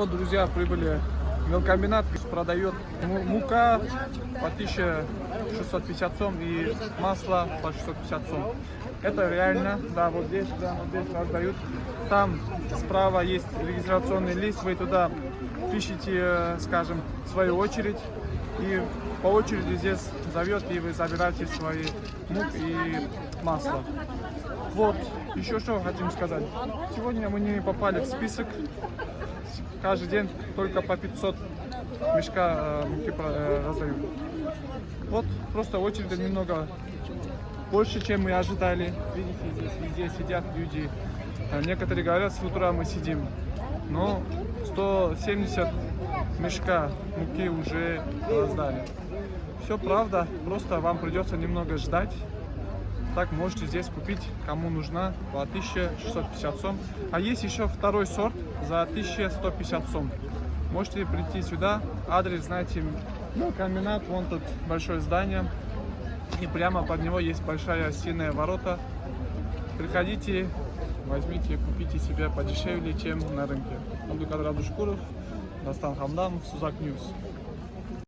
Вот, друзья, прибыли в мелкомбинат, продает мука по 1650 сом и масло по 650 сом. Это реально, да, вот здесь раздают. Там справа есть регистрационный лист, вы туда пишите, скажем, свою очередь, и по очереди здесь зовет, и вы забираете свои мук и масло. Вот, еще что хотим сказать. Сегодня мы не попали в список. Каждый день только по 500 мешка муки раздают. Вот, просто очередь немного больше, чем мы ожидали. Видите, здесь везде сидят люди. Некоторые говорят, с утра мы сидим. Но 170 мешка муки уже раздали. Все правда, просто вам придется немного ждать. Так можете здесь купить, кому нужна, по 1650 сом. А есть еще второй сорт за 1150 сом. Можете прийти сюда, адрес знаете, мелкомбинат, вон тут большое здание. И прямо под него есть большая стенная ворота. Приходите, возьмите, купите себе подешевле, чем на рынке. Абдукадыр Абдушкуров, Дастан Хамдамов, Сузак Ньюс.